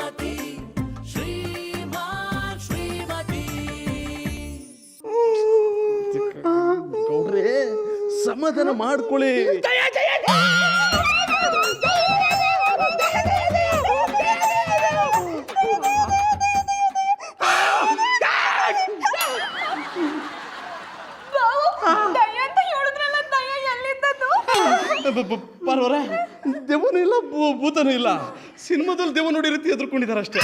ಶ್ರೀಮತಿ ಶ್ರೀಮಾನ್ ಶ್ರೀಮತಿ. ಗೌಡ್ರೆ ಸಮಾಧಾನ ಮಾಡ್ಕೊಳ್ಳಿ. ಪರವರ ದೆವ್ವನೂ ಇಲ್ಲ ಭೂತನೂ ಇಲ್ಲ. ಸಿನಿಮಾದಲ್ಲಿ ದೆವ್ವ ನೋಡಿ ರೀತಿ ಎದುರ್ಕೊಂಡಿದ್ದಾರೆ ಅಷ್ಟೇ.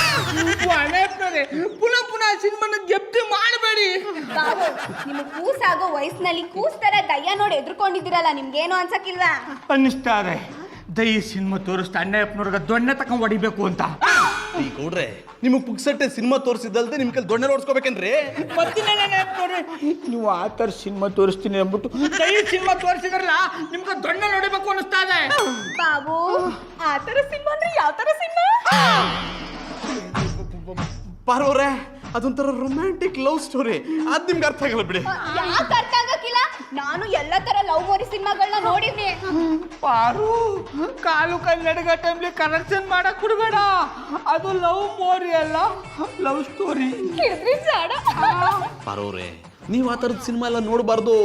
ಪುನಃ ಸಿನಿಮಾನ ಜಪ್ತಿ ಮಾಡಬೇಡಿ. ನಿಮ್ಗೆ ಕೂಸಾಗೋ ವಯಸ್ಸಿನಲ್ಲಿ ಕೂಸ್ತರ ದಯ್ಯ ನೋಡಿ ಎದುರ್ಕೊಂಡಿದ್ದೀರಲ್ಲ, ನಿಮ್ಗೇನು ಅನ್ಸಕ್ಕಿಲ್ವಾ? ಅನ್ನಿಸ್ತಾರೆ ದೈ ಸಿನಿಮಾ ತೋರಿಸ್ತಾ ಅಣ್ಣಪ್ಪನವ್ರಿಗೆ ದೊಣ್ಣೆ ತಕೊಂಡ್ ಹೊಡಿಬೇಕು ಅಂತ. ಈ ಗೌಡ್ರೆ ನಿಮಗೆ ಪುಕ್ಸಟ್ಟೆ ಸಿನಿಮಾ ತೋರಿಸಿದ್ದಲ್ದೆ ನಿಮ್ ಕೈಲಿ ದೊಣ್ಣೆ ಓಡಿಸ್ಕೋಬೇಕೇನ್ರಿ? ನೀವು ಆ ಥರ ಸಿನಿಮಾ ತೋರಿಸ್ತೀನಿ ಅಂದ್ಬಿಟ್ಟು ದೈ ಸಿನಿಮಾ ತೋರಿಸಿದ್ರಲ್ಲ, ನಿಮ್ಗೆ ದೊಣ್ಣೆ ನೋಡಬೇಕು ಅನ್ನಿಸ್ತಾ ಇದೆ. ಬಾಬು, ಆ ಥರ ಸಿನಿಮಾ ಅಂದ್ರೆ ಯಾವ ಥರ ಸಿನಿಮಾ? ಪಾರ್ವರೇ ಅದೊಂಥರ ರೊಮ್ಯಾಂಟಿಕ್ ಲವ್ ಸ್ಟೋರಿ. ಅದ್ ನಿಮ್ಗೆ ಅರ್ಥ ಆಗಲ್ಲ ಬಿಡಿ. ಯಾಕೆ ಅರ್ಥ ಆಗಕ್ಕಿಲ್ಲ? ನಾನು ಎಲ್ಲ ತರ ಲವ್ ಮೋರಿ ಸಿನಿಮಾಗಳನ್ನ ನೋಡಿದ್ನಿ. ಪಾರು ಕಾಲು ಕನ್ನಡಗ ಟೈಮ್ಲಿ ಕರೆಕ್ಷನ್ ಮಾಡಕ್ ಬಿಡ್ಬೇಡ. ಅದು ಲವ್ ಮೋರಿ ಅಲ್ಲ, ಲವ್ ಸ್ಟೋರಿ. ಪಾರ್ವರೇ ನೀವು ಆ ಥರದ ಸಿನಿಮಾ ಎಲ್ಲ ನೋಡಬಾರ್ದು.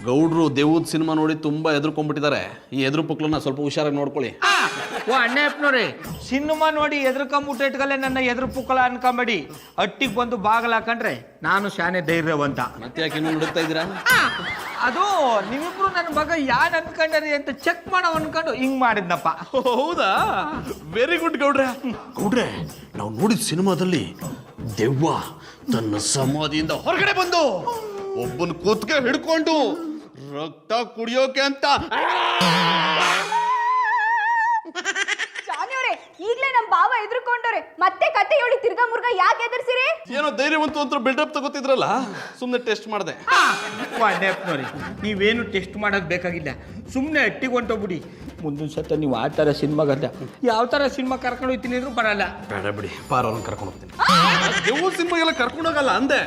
ಗೌಡ್ರು ದೇವದ ಸಿನಿಮಾ ನೋಡಿ ತುಂಬಾ ಎದುರ್ಕೊಂಡ್ಬಿಟ್ಟಿದ್ದಾರೆ. ಈ ಎದುರು ಪುಕ್ಲನ್ನ ಸ್ವಲ್ಪ ಹುಷಾರಾಗಿ ನೋಡ್ಕೊಳ್ಳಿ. ಓ ಅಣ್ಣಪ್ಪನವ್ರಿ, ಸಿನಿಮಾ ನೋಡಿ ಎದುರ್ಕೊಂಬಿಟ್ಟು ಇಟ್ಕಲ್ಲೇ ನನ್ನ ಎದುರು ಪುಕ್ಕಲ ಅನ್ಕೊಂಬೇಡಿ. ಹಟ್ಟಿಗೆ ಬಂದು ಬಾಗಲ ಹಾಕೊಂಡ್ರೆ ನಾನು ಶಾನೆ ಧೈರ್ಯವಂತ. ಮತ್ತೆ ಯಾಕೆ ಇನ್ನೂ ನಡುತ್ತಾ ಇದ್ದೀರಾ? ಅದು ನೀವಿಬ್ರು ನನ್ನ ಮಗ ಯಾನ್ ಅನ್ಕೊಂಡ್ರಿ ಅಂತ ಚೆಕ್ ಮಾಡೋ ಅನ್ಕೊಂಡು ಹಿಂಗ್ ಮಾಡಿದ್ನಪ್ಪ. ಹೌದಾ? ವೆರಿ ಗುಡ್ ಗೌಡ್ರೆ. ಗೌಡ್ರೆ ನಾವು ನೋಡಿದ ಸಿನಿಮಾದಲ್ಲಿ ದೆವ್ವ ತನ್ನ ಸಮಾಧಿಯಿಂದ ಹೊರಗಡೆ ಬಂದು ಒಬ್ಬನ ಕೂತ್ಗೆ ಹಿಡ್ಕೊಂಡು ರಕ್ತ ಕುಡಿಯೋಕೆ ಅಂತ. ಈಗ್ಲೇ ನಮ್ ಬಾವ ಎದುರ್ಕೊಂಡವ್ರೆ, ಮತ್ತೆ ಕತೆ ಹೇಳಿ ತಿರ್ಗಾ ಮುರ್ಗಾ ಯಾಕೆ ಎದುರ್ಸಿರಿ? ಏನೋ ಧೈರ್ಯವಂತ ಅಂತ ಬಿಲ್ಡಪ್ ತಗೋತಿದ್ರಲ್ಲ, ಸುಮ್ಮನೆ ಟೆಸ್ಟ್ ಮಾಡಿದೆ. ಅಣ್ಣಪ್ಪನವ್ರಿ, ನೀವೇನು ಟೆಸ್ಟ್ ಮಾಡೋದು ಬೇಕಾಗಿಲ್ಲ, ಸುಮ್ಮನೆ ಹಟ್ಟಿಗೆ ಹೊಂಟೋಗ್ಬಿಡಿ. ಮುಂದಿನ ಸತ ನೀವು ಆ ಥರ ಸಿನಿಮಾಗಂತ ಯಾವ ಥರ ಸಿನಿಮಾ ಕರ್ಕೊಂಡು ಹೋಗ್ತೀನಿ ಅಂದ್ರೂ ಬರಲ್ಲ. ಬೇಡ ಬಿಡಿ, ಪಾರವ್ರನ್ನ ಕರ್ಕೊಂಡು ಹೋಗ್ತೀನಿ. ದೆವ್ವ ಸಿನಿಮಾಗೆಲ್ಲ ಕರ್ಕೊಂಡು ಹೋಗಲ್ಲ ಅಂದೆ.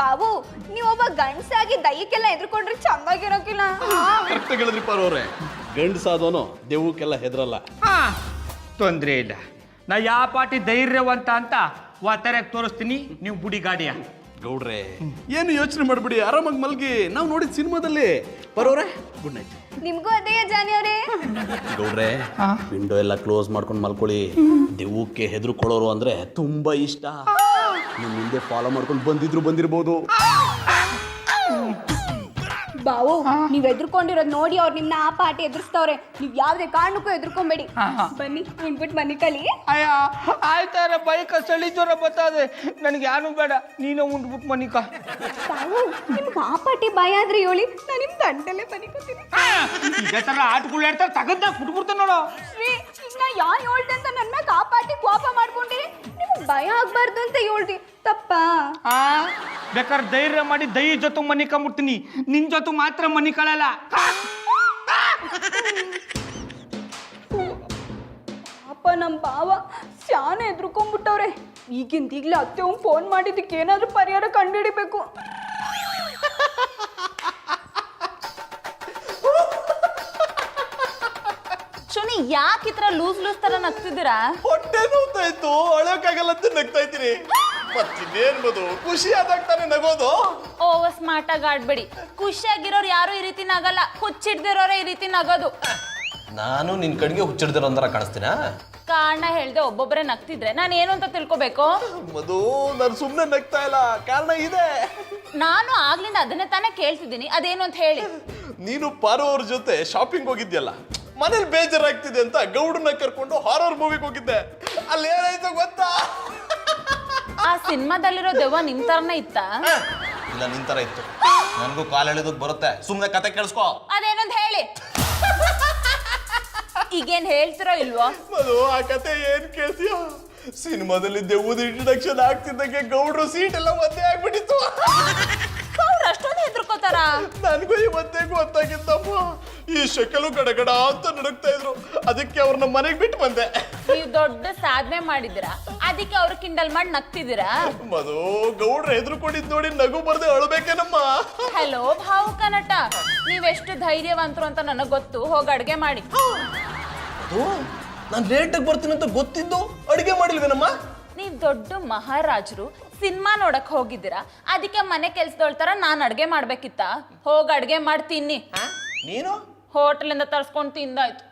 ಬಾಬು, ನೀವೊಬ್ಬ ಗಂಡಸಾಗಿ ದೈಯಕ್ಕೆಲ್ಲ ಎದುರ್ಕೊಂಡ್ರೆ ಚಂದಾಗಿರೋಕಿಲ್ಲ. ಕರೆಕ್ಟ್ ಹೇಳಿದ್ರಿ ಪಾರವ್ರೆ. ಗಂಡಸಾದವನು ದೆವ್ವಕ್ಕೆಲ್ಲ ಹೆದರಲ್ಲ. ತೊಂದರೆ ಇಲ್ಲ, ನಾ ಯಾವ ಪಾಟಿ ಧೈರ್ಯವಂತ ಅಂತ ವಾತರ್ಯಾಗ ತೋರಿಸ್ತೀನಿ. ನೀವು ಬುಡಿ ಗಾಡಿಯ ಗೌಡ್ರೆ ಏನು ಯೋಚನೆ ಮಾಡ್ಬಿಡಿ, ಆರಾಮಾಗಿ ಮಲ್ಗಿ. ನಾವು ನೋಡಿದ ಸಿನಿಮಾದಲ್ಲಿ. ಬರೋರೆ ಗುಡ್ ನೈಟ್. ನಿಮ್ಗೂ ಅದೇ ಜಾನಿ ಅವರೇ. ಗೌಡ್ರೆ ವಿಂಡೋ ಎಲ್ಲ ಕ್ಲೋಸ್ ಮಾಡ್ಕೊಂಡು ಮಲ್ಕೊಳ್ಳಿ. ದೆವ್ವಕ್ಕೆ ಹೆದರ್ಕೊಳ್ಳೋರು ಅಂದ್ರೆ ತುಂಬಾ ಇಷ್ಟ. ನಿಮ್ ಹಿಂದೆ ಫಾಲೋ ಮಾಡ್ಕೊಂಡು ಬಂದಿರ್ಬೋದು. ಬಾವು, ನೀವ್ ಎದುರ್ಕೊಂಡಿರೋದ್ ನೋಡಿ ಅವ್ರು ನಿಮ್ನ ಆ ಪಾಟಿ ಎದುರಿಸ್ತವ್ರೆ. ನೀವ್ ಯಾವ್ದೇ ಕಾರಣಕ್ಕೂ ಎದುರ್ಕೊಂಬೇಡಿ. ಬನ್ನಿ ಉಂಡ್ಬಿಟ್ಟು ಬನ್ನಿ ಕಲಿ. ಅಯ್ಯ ಆಯ್ತಾರ, ಬೈಕ ಚಳಿ ಜ್ವರ ಬರ್ತದೆ, ನನಗೆ ಯಾರು ಬೇಡ, ನೀನು ಉಂಡ್ಬಿಟ್ಟು ಮನಿಕ. ಬಾವು, ನಿಮ್ಗೆ ಆ ಪಾಟಿ ಭಯ ಆದ್ರೆ ಹೇಳಿ, ನಾನು ನಿಮ್ ದಂಡಲ್ಲೇ ಬನಿಕೋತೀನಿ. ಇದೇ ತರ ಆಟಗಳು ಹೇಳ್ತಾರೆ, ತಗದ್ದ ಕುಟ್ಬಿಡ್ತಾನೆ ನೋಡು. ಶ್ರೀ, ಈಗ ನಾ ಯಾರು ಹೇಳ್ದೆ ಅಂತ ನನ್ನ ಮ್ಯಾಗ ಆ ಪಾಟಿ ಕೋಪ ಮಾಡ್ಕೊಂಡಿರಿ. ನಿಮ್ಗೆ ಭಯ ಆಗ್ಬಾರ್ದು ಅಂತ ಹೇಳ್ದಿ, ತಪ್ಪಾ? ಬೇಕಾದ್ರೆ ಧೈರ್ಯ ಮಾಡಿ ದೈ ಜೊತೆ ಮನಿ ಕಂಬಿಡ್ತೀನಿ, ನಿನ್ ಜೊತೆ ಮಾತ್ರ ಮನಿ ಕಳಲ್ಲ. ಪಾಪ ನಮ್ ಬಾವ ಶಾನೆ ಎದ್ರುಕೊಂಡ್ಬಿಟ್ಟವ್ರೆ. ಈಗಿಂದೀಗ್ಲೇ ಅತ್ತೆ ಅವ್ನು ಫೋನ್ ಮಾಡಿದ್ದಕ್ಕೆ ಏನಾದ್ರೂ ಪರಿಹಾರ ಕಂಡುಹಿಡಿಬೇಕು. ಶೋನಿ, ಯಾಕೆ ಈ ತರ ಲೂಸ್ ತರ ನಗ್ತಿದ್ದೀರಾ? ಹೊಟ್ಟೆ ನೋವ್ತಾ ಇತ್ತು, ಅಳೋಕ್ಕಾಗಲ್ಲ ಅಂತ ನಗ್ತಾ ಇದ್ದೀನಿ. ಮತ್ತಿನ್ನೇನ್ಬೋದು, ಖುಷಿ ಆದಾಗ ತಾನೇ ನಗೋದು. ಓವರ್ ಸ್ಮಾರ್ಟ್ ಆಗಿ ಆಡ್ಬೇಡಿ. ಖುಷಿಯಾಗಿರೋರು ಯಾರು ಈ ರೀತಿ ನಗಲ್ಲ, ಹುಚ್ಚಿಡ್ದಿರೋರೇ ಈ ರೀತಿ ನಗೋದು. ನಾನು ನಿನ್ ಕಡೆಗೆ ಹುಚ್ಚಿಡ್ದಿರೋ ಅಂತರ ಕಾಣಿಸ್ತೀನ? ಕಾರಣ ಹೇಳ್ದೆ ಒಬ್ಬೊಬ್ಬರೇ ನಗ್ತಿದ್ರೆ ನಾನು ಏನು ಅಂತ ತಿಳ್ಕೊಬೇಕು? ಮಧು, ನಾನು ಸುಮ್ಮನೆ ನಗ್ತಾ ಇಲ್ಲ, ಕಾರಣ ಇದೆ. ನಾನು ಆಗ್ಲಿಂದ ಅದನ್ನೇ ತಾನೇ ಕೇಳ್ತಿದ್ದೀನಿ, ಅದೇನು ಅಂತ ಹೇಳಿ. ನೀನು ಪಾರು ಅವ್ರ ಜೊತೆ ಶಾಪಿಂಗ್ ಹೋಗಿದ್ಯಲ್ಲ, ಮನೇಲಿ ಬೇಜಾರಾಗ್ತಿದೆ ಅಂತ ಗೌಡನ್ನ ಕರ್ಕೊಂಡು ಹಾರರ್ ಮೂವಿಗೆ ಹೋಗಿದ್ದೆ. ಅಲ್ಲಿ ಏನಾಯ್ತು ಗೊತ್ತಾ? ಆ ಸಿನಿಮಾದಲ್ಲಿರೋ ದೆವ್ವ ನಿಮ್ ತರನೇ ಇತ್ತ? ಇಲ್ಲ, ನಿನ್ ತರ ಇತ್ತು. ನನ್ಗೂ ಕಾಲ್ ಎಳೆದಕ್ ಬರುತ್ತೆ, ಸುಮ್ನೆ ಕತೆ ಕೇಳಿಸ್ಕೋ. ಅದೇನು ಅಂತ ಹೇಳಿ. ಈಗೇನ್ ಹೇಳ್ತಿರೋ ಇಲ್ವೋ? ಮಧು, ಆ ಕತೆ ಏನ್ ಕೇಳ್ತೀಯ? ಸಿನಿಮಾದಲ್ಲಿ ದೆವ್ವದ ಇಂಟ್ರಡಕ್ಷನ್ ಆಗ್ತಿದ್ದಂಗೆ ಗೌಡ್ರು ಸೀಟ್ ಎಲ್ಲ ಒದ್ದೆ ಆಗ್ಬಿಟ್ಟಿತ್ತು. ಅವ್ರು ಅಷ್ಟೊಂದು ಹೆದರ್ಕೋತಾರ? ನನಗೂ ಇವತ್ತೇ ಗೊತ್ತಾಗಿತ್ತಪ್ಪ. ಈ ಶಕಲು ಗಡಗಡ ಅಂತ ನಡುಕ್ತಾ ಇದ್ರು, ಅದಕ್ಕೆ ಅವ್ರನ್ನ ಮನೆಗೆ ಬಿಟ್ಟು ಬಂದೆ. ನೀವು ದೊಡ್ಡ ಸಾಧನೆ ಮಾಡಿದಿರಾ, ಅದಕ್ಕೆ ಅವ್ರು ಕಿಂಡಲ್ ಮಾಡಿ ನಗ್ತಿದ್ದೀರಾ? ಮಧು, ಗೌಡ್ರು ಹೆದರ್ಕೊಂಡಿದ್ ನೋಡಿ ನಗು ಬರ್ದೆ ಅಳ್ಬೇಕೇನಮ್ಮ. ಹಲೋ ಭಾವುಕ ನಟ, ನೀವೆಷ್ಟು ಧೈರ್ಯವಂತರು ಅಂತ ನನಗೆ ಗೊತ್ತು. ಹೋಗಿ ಅಡ್ಗೆ ಮಾಡಿ. ನಾನು ಲೇಟಾಗಿ ಬರ್ತೀನಿ ಅಂತ ಗೊತ್ತಿದ್ದು ಅಡುಗೆ ಮಾಡಿಲ್ವೇನಮ್ಮ? ನೀವ್ ದೊಡ್ಡ ಮಹಾರಾಜರು ಸಿನಿಮಾ ನೋಡಕ್ ಹೋಗಿದ್ದೀರಾ, ಅದಕ್ಕೆ ಮನೆ ಕೆಲ್ಸದೊಳ್ ತರ ನಾನ್ ಅಡ್ಗೆ ಮಾಡ್ಬೇಕಿತ್ತ? ಹೋಗ್ ಅಡ್ಗೆ ಮಾಡಿ ತಿನ್ನಿ. ನೀನು ಹೋಟೆಲಿಂದ ತರ್ಸ್ಕೊಂಡು ತಿಂದಾಯ್ತು.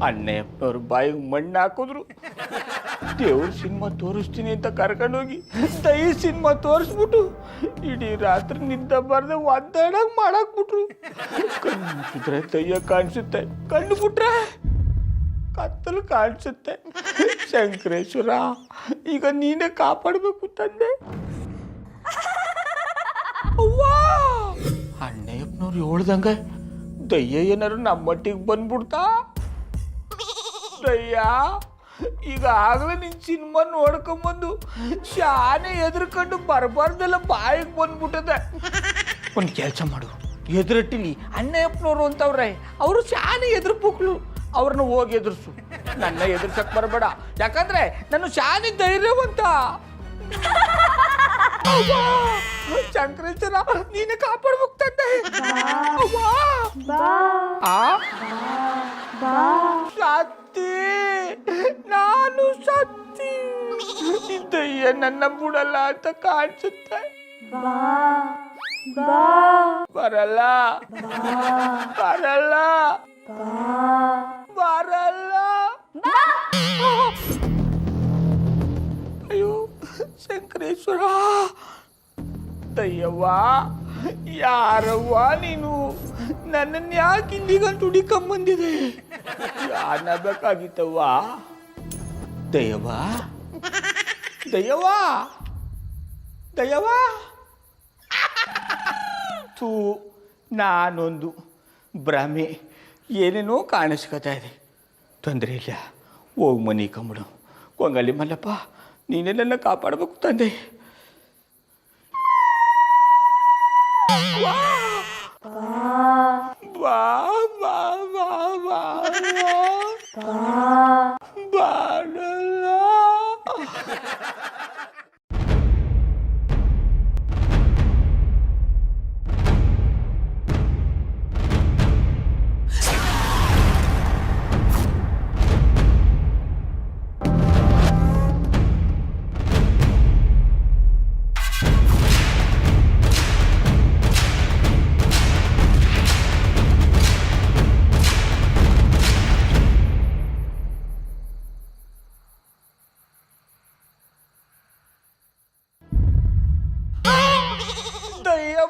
ಅಣ್ಣಯ್ಯಪ್ಪನವ್ರು ಬಾಯಿಗೆ ಮಣ್ಣು ಹಾಕಿದ್ರು. ದೇವ್ರ ಸಿನಿಮಾ ತೋರಿಸ್ತೀನಿ ಅಂತ ಕರ್ಕೊಂಡೋಗಿ ದೈ ಸಿನಿಮಾ ತೋರಿಸ್ಬಿಟ್ಟು ಇಡೀ ರಾತ್ರಿ ನಿದ್ದೆ ಬರ್ದೆ ಒದ್ದಾಡಂಗ್ ಮಾಡಾಕ್ಬಿಟ್ರು. ಕಣ್ಣು ಮುಚ್ಚಿದ್ರೆ ದಯ್ಯ ಕಾಣಿಸುತ್ತೆ, ಕಣ್ಣು ಬಿಟ್ರೆ ಕತ್ತಲು ಕಾಣಿಸುತ್ತೆ. ಶಂಕರೇಶ್ವರ, ಈಗ ನೀನೇ ಕಾಪಾಡಬೇಕು ತಂದೆ. ಅಣ್ಣಯ್ಯಪ್ಪನವ್ರು ಹೇಳ್ದಂಗೆ ದಯ್ಯ ಏನಾರು ನಮ್ಮಟ್ಟಿಗೆ ಬಂದ್ಬಿಡ್ತಾ? ದಯ್ಯ ಈಗ ಆಗಲೇ ನಿನ್ ಸಿನಿಮಾ ನೋಡ್ಕೊಂಬಂದು ಶಾನೆ ಎದುರ್ಕೊಂಡು ಬರಬಾರ್ದೆಲ್ಲ ಬಾಯಿಗೆ ಬಂದ್ಬಿಟ್ಟದೆ. ಒಂದು ಕೆಲಸ ಮಾಡು, ಎದುರಟ್ಟಿಲಿ ಅಣ್ಣಯ್ಯಪ್ಪನವ್ರು ಅಂತವ್ರೆ, ಅವರು ಶಾನೆ ಎದುರು ಪುಕ್ಳು, ಅವ್ರನ್ನ ಹೋಗಿ ಎದುರಿಸು. ನನ್ನ ಎದುರ್ಸಕ್ ಬರಬೇಡ, ಯಾಕಂದ್ರೆ ನಾನು ಶಾನೆ ಧೈರ್ಯವಂತ. ಶಂಕರೇಶ್ವರ, ನೀನೆ ಕಾಪಾಡ್ಬೇಕು ತಂದೆ. ಸತ್ತಿ, ನಾನು ಸತ್ತಿ. ದಯ್ಯ ನನ್ನ ಬಿಡಲ್ಲ ಅಂತ ಕಾಣಿಸುತ್ತೆ. ಬರಲ್ಲ ಬರಲ್ಲ ಬರಲ್ಲ. ಅಯ್ಯೋ ಶಂಕರೇಶ್ವರ, ದಯ್ಯವ್ವ, ಯಾರವ್ವ ನೀನು? ನನ್ನನ್ನು ಯಾಕೆ ಇಲ್ಲಿಗಂಟು ಹುಡಿಕೊಂಬಂದಿದೆ? ಯಾರಬೇಕಾಗಿತ್ತವ್ವ? ದಯ್ಯವ್ವ, ದಯ್ಯವ್ವ, ದಯ್ಯವ್ವ. ಥೂ, ನಾನೊಂದು ಭ್ರಮೆ, ಏನೇನೋ ಕಾಣಿಸ್ಕೊತಾ ಇದೆ. ತೊಂದರೆ ಇಲ್ಲ, ಹೋಗಿ ಮನೆ ಕಂಬಿಡು. ಕೊಂಗಲಿ ಮಲ್ಲಪ್ಪ, ನೀನೇ ನನ್ನ ಕಾಪಾಡಬೇಕು ತಂದೆ. ಬಾ ಬಾ ಬಾ ಬಾ ಬಾಡಲ್ಲ.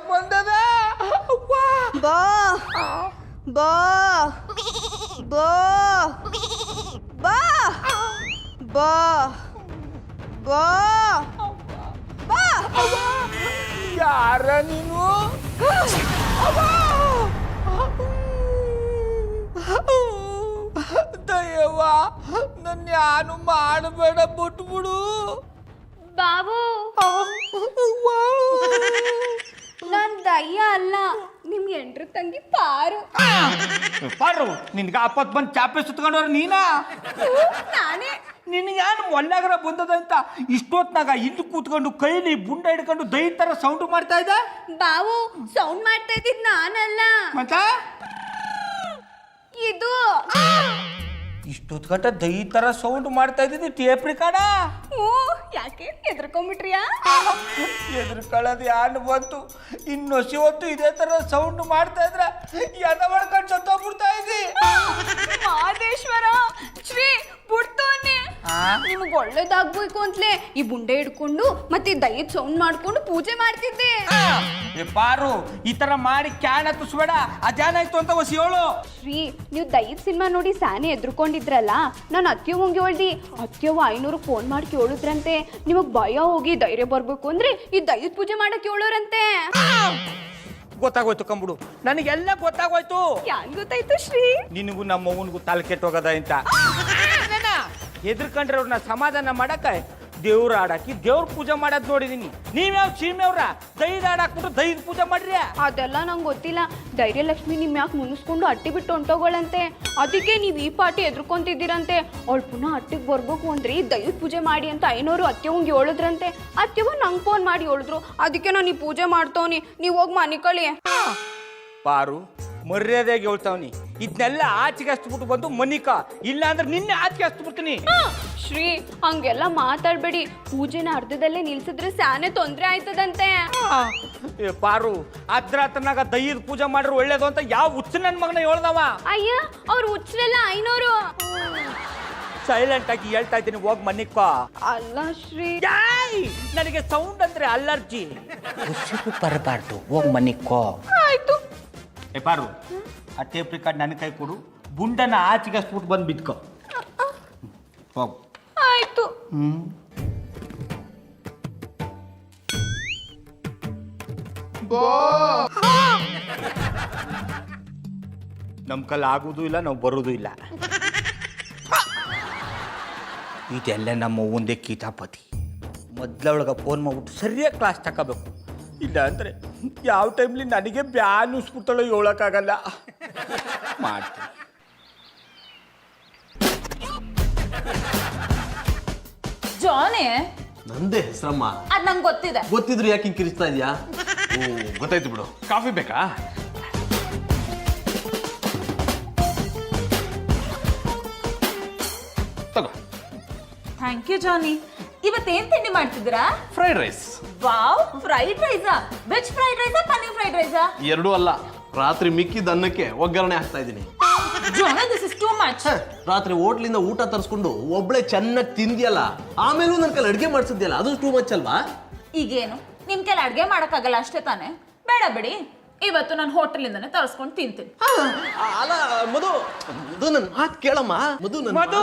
ಬಂದದ ಬಾ ಬಾ ಬಾ ಬಾ ಬಾ ಬಾ ಬಾ. ಯಾರ ನೀನು? ದಯವ್ವ, ನನ್ನ ಯಾನು ಮಾಡಬೇಡ, ಬಿಟ್ಬಿಡು. ಬಾಬು, ನಾನ್ ದಯ್ಯ ಅಲ್ಲ, ನಿಮ್ ಎಂಟ್ರ ತಂಗಿ ಪಾರು. ಪಾರು, ನಿನ್ಗೆ ಆಪತ್ ಬಂದು ಚಾಪೆ ಸುತ್ಕೊಂಡವ್ರ ನೀನಾ? ನಾನೇ. ನಿನಗೇನು ಮೊಲ್ಲಾಗರ ಬಂದದ ಅಂತ ಇಷ್ಟೊತ್ನಾಗ ಇಲ್ಲಿ ಕೂತ್ಕೊಂಡು ಕೈಲಿ ಬುಂಡ ಹಿಡ್ಕೊಂಡು ದೈ ತರ ಸೌಂಡ್ ಮಾಡ್ತಾ ಇದ್ದ? ಬಾವು, ಸೌಂಡ್ ಮಾಡ್ತಾ ಇದ್ದಿದ್ ನಾನಲ್ಲ, ಮತ್ತ ಇದು. ಇಷ್ಟೊತ್ ಗಂಟ ದೈ ತರ ಸೌಂಡ್ ಮಾಡ್ತಾ ಇದ್ದಿದ್ದು ಟೇಪ್ ರಿಕಾರ್ಡ? ಯಾಕೆ ಎದ್ರಕೊಂಡ್ಬಿಟ್ರಿಯಾ? ಎದ್ರಕೊಳ್ಳೋದು ಯಾನು ಬಂತು? ಇನ್ನೊಸಿ ಹೊತ್ತು ಇದೇ ತರ ಸೌಂಡ್ ಮಾಡ್ತಾ ಇದ್ರ ಎದ ಮಾಡ್ಕೊಂಡು ಸತ್ತೋಗ್ಬಿಡ್ತಾ ಇದ್ದಿ. ಮಾದೇಶ್ವರ, ಶ್ರೀ ಬಿಡ್ತೋನೆ. ನಿಮಗ್ ಒಳ್ಳೇದಾಗ್ಬೇಕು ಅಂತಲೇ ಈ ಬುಂಡೆ ಹಿಡ್ಕೊಂಡು ಮತ್ತೆ ದಯ್ಯದ ಸೌಂಡ್ ಮಾಡ್ಕೊಂಡು ಪೂಜೆ ಮಾಡ್ತಿದ್ದೆ. ಪಾರು, ಈ ತರ ಮಾಡಿ ಕ್ಯಾನ್ ಹತ್ತಿಸ್ಬೇಡ, ಅದೇನಾಯ್ತು ಅಂತ ಹೊಸಿ ಹೇಳು. ಶ್ರೀ, ನೀವು ದಯ್ಯದ ಸಿನಿಮಾ ನೋಡಿ ಸಾನೆ ಎದ್ರುಕೊಂಡಿದ್ರಲ್ಲ, ನಾನು ಅತ್ಯವಂಗೆ ಹೇಳ್ದಿ. ಅತ್ಯವ 500 ಫೋನ್ ಮಾಡಿ ಕೇಳಿದ್ರಂತೆ, ನಿಮಗ್ ಭಯ ಹೋಗಿ ಧೈರ್ಯ ಬರ್ಬೇಕು ಅಂದ್ರೆ ಈ ದಯ್ಯದ ಪೂಜೆ ಮಾಡಕ್ ಕೇಳೋರಂತೆ. ಗೊತ್ತಾಗೋಯ್ತು ಕಂಬಿಡು, ನನಗೆಲ್ಲ ಗೊತ್ತಾಗೋಯ್ತು. ಯಾನ್ ಗೊತ್ತಾಯ್ತು ಶ್ರೀ? ನಿನಗೂ ನಮ್ಮ ಅವನಿಗೂ ತಲೆ ಕೆಟ್ಟೋಗದ ಅಂತ. ಹೆದರ್ಕೊಂಡ್ರೆ ಅವ್ರನ್ನ ಸಮಾಧಾನ ಮಾಡಕ್ಕೆ ದೇವ್ರ ಆಡಾಕಿ ದೇವ್ರ ಪೂಜೆ ಮಾಡೋದ್ ನೋಡಿದೀನಿ. ನೀವ್ಯಾವ ಸೀಮೆಯವ್ರ ದೈದ ಆಡಾಕ್ಬಿಟ್ಟು ದೈದ ಪೂಜೆ ಮಾಡ್ರಿ? ಅದೆಲ್ಲ ನಂಗೆ ಗೊತ್ತಿಲ್ಲ. ಧೈರ್ಯಲಕ್ಷ್ಮಿ ನಿಮ್ ಯಾಕೆ ಮುನಿಸ್ಕೊಂಡು ಅಟ್ಟಿ ಬಿಟ್ಟು ಹೊಂಟೋಗಳಂತೆ. ಅದಕ್ಕೆ ನೀವು ಈ ಪಾಟಿ ಎದ್ರುಕೊಂತಿದ್ದೀರಂತೆ. ಅವಳು ಪುನಃ ಅಟ್ಟಿಗೆ ಬರ್ಬೇಕು ಅಂದ್ರಿ ದೈವ ಪೂಜೆ ಮಾಡಿ ಅಂತ ಐನೋರು ಅತ್ತೆವಂಗೆ ಹೇಳಿದ್ರಂತೆ. ಅತ್ತೆವ ನಂಗೆ ಫೋನ್ ಮಾಡಿ ಹೇಳಿದ್ರು. ಅದಕ್ಕೆ ನಾನು ಈ ಪೂಜೆ ಮಾಡ್ತವನಿ, ನೀವು ಹೋಗಿ ಮನೆ ಕಳಿ. ಪಾರು ಮರ್ಯಾದೆಗೆ ಹೇಳ್ತಾವನಿ. ಇದನ್ನೆಲ್ಲ ಆಚೆಗೆ ಹಚ್ಬಿಟ್ಟು ಬಂದು ಮನಿಕ, ಇಲ್ಲ ಅಂದ್ರೆ ನಿನ್ನೆ ಆಚೆಗೆ ಹಚ್ಬಿಡ್ತೀನಿ. ಶ್ರೀ ಹಂಗೆಲ್ಲ ಮಾತಾಡ್ಬೇಡಿ. ಪೂಜೆನ ಅರ್ಧದಲ್ಲೇ ನಿಲ್ಸಿದ್ರೆ ಸ್ಯಾನೆ ತೊಂದ್ರೆ ಆಯ್ತದಂತೆ. ಏ ಪಾರು, ಅದ್ರಾತನಾಗ ದೈದ ಪೂಜೆ ಮಾಡ್ರೆ ಒಳ್ಳೇದು ಅಂತ ಯಾವ ಹುಚ್ಚ ನನ್ ಮಗನ ಹೇಳ್ದವ? ಅಯ್ಯ ಅವ್ರು ಹುಚ್ಚರೆಲ್ಲ ಐನೋರು. ಸೈಲೆಂಟ್ ಆಗಿ ಹೇಳ್ತಾ ಇದ್ದೀನಿ, ಹೋಗ್ ಮನಿಕ. ಅಲ್ಲ ಶ್ರೀ, ನನಗೆ ಸೌಂಡ್ ಅಂದ್ರೆ ಅಲರ್ಜಿ. ಹುಚ್ಚಕ್ಕೂ ಬರಬಾರ್ದು, ಹೋಗ್ ಮನಿಕೋ. ಆಯ್ತು. ಏ ಪಾರು, ಆ ಟೇಪ್ ರಿಕಾರ್ಡ್ ನನ್ನ ಕೈ ಕೊಡು. ಬುಂಡನ ಆಚೆಗೆ ಹಚ್ಬಿಟ್ಟು ಬಂದು ಬಿದ್ಕೋ. ಹೋಗು. ಆಯ್ತು. ನಮ್ಮ ಕಲ್ ಆಗುವುದೂ ಇಲ್ಲ, ನಾವು ಬರೋದು ಇಲ್ಲ. ಇದೆಲ್ಲ ನಮ್ಮ ಒಂದೇ ಕೀತಾಪತಿ. ಮೊದ್ಲೊಳಗೆ ಫೋನ್ ಮಾಡ್ಬಿಟ್ಟು ಸರಿಯಾಗಿ ಕ್ಲಾಸ್ ತಗೋಬೇಕು. ಇಲ್ಲ ಅಂದರೆ ಯಾವ ಟೈಮ್ಲಿ ನನಗೆ ಬ್ಯಾನ್ ಉಸ್ಬಿಡ್ತಾಳೋ ಹೇಳೋಕ್ಕಾಗಲ್ಲ. ಮಾಡ್ತೀನಿ. ಜಾನಿ, ನಂದೇ ಹೆಸರಮ್ಮ. ಅದ್ ನಂಗೆ ಗೊತ್ತಿದೆ. ಗೊತ್ತಿದ್ರು ಯಾಕೆ ಹಿಂಗೆ ಕಿರಿಸ್ತಾ ಇದೆಯಾ? ಓ ಗೊತ್ತಾಯ್ತು ಬಿಡು. ಕಾಫಿ ಬೇಕಾ? ತಗೋ. ಥ್ಯಾಂಕ್ ಯು ಜಾನಿ. ಇವತ್ತೇನ್ ತಿಂಡಿ ಮಾಡ್ತಿದ್ದೀರಾ? Fried rice. ವಾವ್, ಫ್ರೈಡ್ ರೈಸಾ? ವೆಜ್ ಫ್ರೈಡ್ ರೈಸಾ ಪನ್ನೀರ್ ಫ್ರೈಡ್ ರೈಸಾ? ಎರಡೂ ಅಲ್ಲ, ರಾತ್ರಿ ಮಿಕ್ಕಿದ ಅನ್ನಕ್ಕೆ ಒಗ್ಗರಣೆ ಹಾಕ್ತಾ ಇದ್ದೀನಿ. Johnny, this is too much. ರಾತ್ರಿ ಹೋಟ್ಲಿಂದ ಊಟ ತರಿಸ್ಕೊಂಡು ಒಬ್ಳೆ ಚೆನ್ನಾಗಿ ತಿಂದಿಯಲ್ಲ, ಆಮೇಲೂ ನನ್ನ ಕೈಲಿ ಅಡುಗೆ ಮಾಡಿಸಿದ್ಯಲ್ಲ, ಅದು ಟೂ ಮಚ್ ಅಲ್ವಾ? ಈಗೇನು ನಿಮ್ ಕೆಲ ಅಡ್ಗೆ ಮಾಡಕ್ಕಾಗಲ್ಲ ಅಷ್ಟೇ ತಾನೆ? ಬೇಡ ಬಿಡಿ, ಇವತ್ತು ನಾನು ಹೋಟೆಲಿಂದಾನೆ ತರಿಸ್ಕೊಂಡು ತಿಂತೀನಿ. ಅಲ್ಲ ಮಧು, ಮಧು ನನ್ನ ಮಾತು ಕೇಳಮ್ಮ. ಮಧು ನನ್ನ ಮಧು,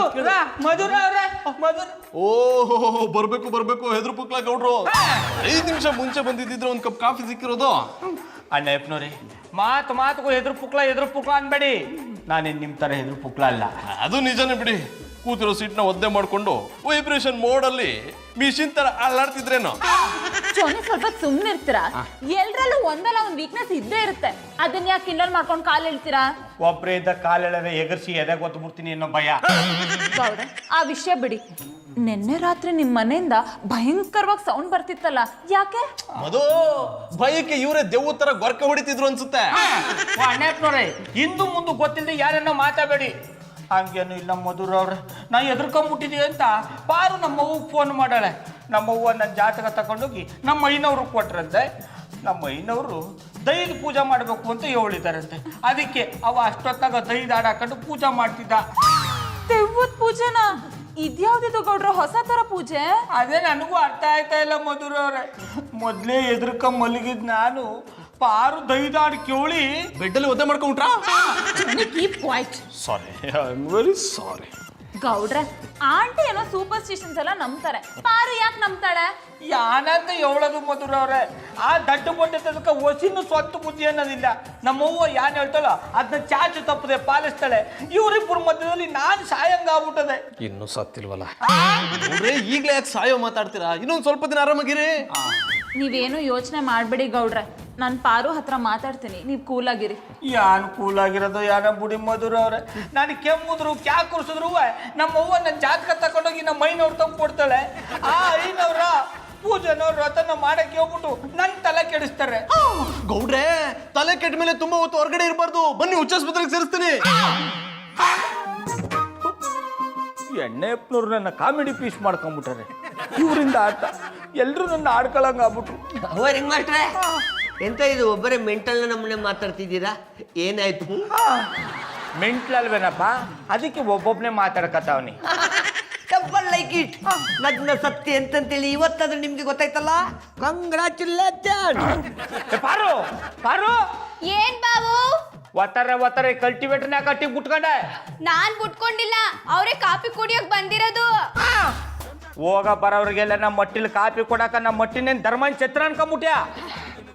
ಮಧುರ ಅವ್ರೆ, ಮಧುರ. ಓಹೋ ಬರ್ಬೇಕು ಬರ್ಬೇಕು, ಹೆದ್ರು ಪುಕ್ಲ ಗೌಡ್ರು. 5 ನಿಮಿಷ ಮುಂಚೆ ಬಂದಿದ್ದಿದ್ರೆ ಒಂದು ಕಪ್ ಕಾಫಿ ಸಿಕ್ಕಿರೋದು. ಅಣ್ಣ ಯಪ್ನವ್ರಿ, ಮಾತುಗೂ ಎದುರು ಪುಕ್ಲ ಅನ್ಬೇಡಿ. ನಾನೇನು ನಿಮ್ಮ ಥರ ಎದುರು ಪುಕ್ಲ ಅಲ್ಲ. ಅದು ನಿಜನೇ ಬಿಡಿ. ಕೂತಿರೋ ಸೀಟ್ನ ಒದ್ದೆ ಮಾಡ್ಕೊಂಡು ವೈಬ್ರೇಷನ್ ಮೋಡಲ್ಲಿ ಮಿಷಿನ್ ತರ ಅಲ್ಲಾಡ್ತಿದ್ರೇನೋ. ಜೋನಿ, ಸ್ವಲ್ಪ ಸುಮ್ಮನೆ ಇರ್ತೀರಾ? ಎಲ್ರಲ್ಲೂ ಒಂದಲ್ಲ ಒಂದು ವೀಕ್ನೆಸ್ ಇದ್ದೇ ಇರುತ್ತೆ. ಅದನ್ನ ಯಾಕೆ ಕಿಂಡಲ್ ಮಾಡ್ಕೊಂಡು ಕಾಲು ಇಳ್ತೀರಾ? ಒಬ್ಬರೇ ಇದ್ದ ಕಾಲೆಳೆದ ಎಗರ್ಸಿ ಎದೆ ಗೊತ್ತುಬಿಡ್ತೀನಿ ಅನ್ನೋ ಭಯ. ಗೌಡ, ಆ ವಿಷಯ ಬಿಡಿ. ನಿನ್ನೆ ರಾತ್ರಿ ನಿಮ್ಮ ಮನೆಯಿಂದ ಭಯಂಕರವಾಗಿ ಸೌಂಡ್ ಬರ್ತಿತ್ತಲ್ಲ, ಯಾಕೆ? ಮಧು, ಭಯಕ್ಕೆ ಇವರೇ ದೆವ್ವ ತರ ಗೊರ್ಕ ಹೊಡಿತಿದ್ರು ಅನ್ಸುತ್ತೆ. ಅಣ್ಣಪ್ಪನವ್ರೆ, ಹಿಂದು ಮುಂದೆ ಗೊತ್ತಿಲ್ಲದೆ ಯಾರನ್ನ ಮಾತಾಡಬೇಡಿ. ಹಂಗೇನು ಇಲ್ಲ ಮಧುರ ಅವ್ರೆ, ನಾ ಎದ್ರಕೊಂಬಿಟ್ಟಿದ್ದೀವಿ ಅಂತ ಪಾರು ನಮ್ಮವ್ವಗೆ ಫೋನ್ ಮಾಡಾಳೆ. ನಮ್ಮವ್ವ ನನ್ನ ಜಾತಕ ತಗೊಂಡೋಗಿ ನಮ್ಮ ಐನವ್ರಿಗೆ ಕೊಟ್ರಂತೆ. ನಮ್ಮ ಐನವರು ದೈದ ಪೂಜೆ ಮಾಡಬೇಕು ಅಂತ ಹೇಳಿದಾರಂತೆ. ಅದಕ್ಕೆ ಅವ ಅಷ್ಟೊತ್ತಾಗ ದೈದ ಹಾಕೊಂಡು ಪೂಜೆ ಮಾಡ್ತಿದ್ದ. ದೆವ್ವದ ಪೂಜೆನಾ? ಇದ್ಯಾವ್ದಿದು ಗೌಡ್ರ, ಹೊಸ ತರ ಪೂಜೆ? ಅದೇ ನನಗೂ ಅರ್ಥ ಆಯ್ತಾ ಇಲ್ಲ ಮಧುರ ಅವ್ರೆ. ಮೊದಲೇ ಎದ್ರಕ ಮಲಗಿದ್ ನಾನು ಪಾರು ದೈದಾಡ್ ಕೇಳಿ ಬೆಡ್ಡಲ್ಲಿ ಒದ್ದೆ ಮಾಡ್ಕೊಂಡ್ರಾ? Keep quiet. Sorry, I am very sorry. ಗೌಡ್ರೆ, ಆಂಟಿ ಏನೋ ಸೂಪರ್ಸ್ಟಿಷನ್ಸ್ ಎಲ್ಲ ನಂಬ್ತಾರೆ, ಪಾರು ಯಾಕೆ ನಂಬ್ತಾಳೆ? ಯಾನಂತ ಹೇಳೋದು ಮಧುರ ಅವ್ರೆ. ಆ ದಡ್ಡು ಬಂದಿದ್ದಕ್ಕೆ ಹೊಸಿನ ಸ್ವಂತ ಬುದ್ಧಿ ಅನ್ನೋದಿಲ್ಲ. ನಮ್ಮವ್ವ ಯಾನ್ ಹೇಳ್ತಾಳ ಅದನ್ನ ಚಾಚು ತಪ್ಪದೆ ಪಾಲಿಸ್ತಾಳೆ. ಇವರಿಬ್ಬರ ಮಧ್ಯದಲ್ಲಿ ನಾನು ಸಾಯಂಗ ಆಗ್ಬಿಟ್ಟದೆ. ಇನ್ನೂ ಸತ್ತಿಲ್ವಲ್ಲ ಈಗಲೇ ಯಾಕೆ ಸಾಯೋ ಮಾತಾಡ್ತೀರಾ? ಇನ್ನೊಂದು ಸ್ವಲ್ಪ ದಿನ ಆರಾಮಾಗಿರಿ. ನೀವೇನು ಯೋಚನೆ ಮಾಡಬೇಡಿ ಗೌಡ್ರೆ, ನಾನು ಪಾರು ಹತ್ರ ಮಾತಾಡ್ತೀನಿ, ನೀವು ಕೂಲಾಗಿರಿ. ಯಾನ್ ಕೂಲಾಗಿರೋದು ಯಾನ ಬುಡಿ ಮಧುರ ಅವ್ರೆ. ನಾನು ಕೆಮ್ಮುದ್ರು ಕ್ಯಾ ಕುರ್ಸಿದ್ರು ನಮ್ಮವ್ವ ನನ್ನ ಜಾತಕ ತಗೊಂಡೋಗಿ ನಮ್ಮ ಮೈನವ್ರು ತಂದು ಕೊಡ್ತಾಳೆ. ಆ ಐನವ್ರ ಪೂಜೆನೋ ವ್ರತನ ಮಾಡಕ್ಕೆ ಹೋಗ್ಬಿಟ್ಟು ನನ್ನ ತಲೆ ಕೆಡಿಸ್ತಾರೆ. ಗೌಡ್ರೆ, ತಲೆ ಕೆಟ್ಟ ಮೇಲೆ ತುಂಬಾ ಹೊತ್ತು ಹೊರಗಡೆ ಇರಬಾರ್ದು. ಬನ್ನಿ, ಹುಚ್ಚಾಸ್ಪತ್ರೆಗೆ ಸೇರಿಸ್ತೀನಿ. ಎಣ್ಣೆಪ್ಪನವ್ರು ನನ್ನ ಕಾಮಿಡಿ ಪೀಸ್ ಮಾಡ್ಕೊಂಡ್ಬಿಟ್ಟಾರೆ. ಇವರಿಂದ ಆಟ ಎಲ್ರು ನನ್ನ ಆಡ್ಕೊಳಂಗ ಆಗ್ಬಿಟ್ರು. ರಿಂಗ್ ಮಾಸ್ಟ್ರೆ, ಎಂತ ಇದು ಒಬ್ಬರೇ ಮೆಂಟಲ್ ನಮ್ಮನೆ ಮಾತಾಡ್ತಿದ್ದೀರಾ? ಏನಾಯ್ತು? ಮೆಂಟ್ಲಲ್ವೇನಪ್ಪ, ಅದಕ್ಕೆ ಒಬ್ಬೊಬ್ಬನೇ ಮಾತಾಡ್ಕತಾವನಿ. Double like it. ಲಗ್ನ ಸತ್ಯ ಅಂತಂತೇಳಿ ಇವತ್ತಾದ್ರೂ ನಿಮ್ಗೆ ಗೊತ್ತಾಯ್ತಲ್ಲ, ಕಂಗ್ರಾಚುಲೇಷನ್. ಪಾರು ಪಾರು, ಏನ್ ಬಾವು? ಒತ್ತಾರೆ ಕಲ್ಟಿವೇಟರ್ನ ಕಟ್ಟಿ ಬಿಟ್ಕೊಂಡೆ. ನಾನ್ ಬಿಟ್ಕೊಂಡಿಲ್ಲ, ಅವರೇ ಕಾಫಿ ಕುಡಿಯೋಕ್ ಬಂದಿರೋದು. ಹೋಗ ಬರೋರಿಗೆಲ್ಲ ನಮ್ಮ ಮಟ್ಟಿಲಿ ಕಾಪಿ ಕೊಡಾಕ ನಮ್ಮ ಮಟ್ಟಿನೇನು ಧರ್ಮನ್ ಛತ್ರ ಅನ್ಕೊಂಬಿಟ್ಯಾ?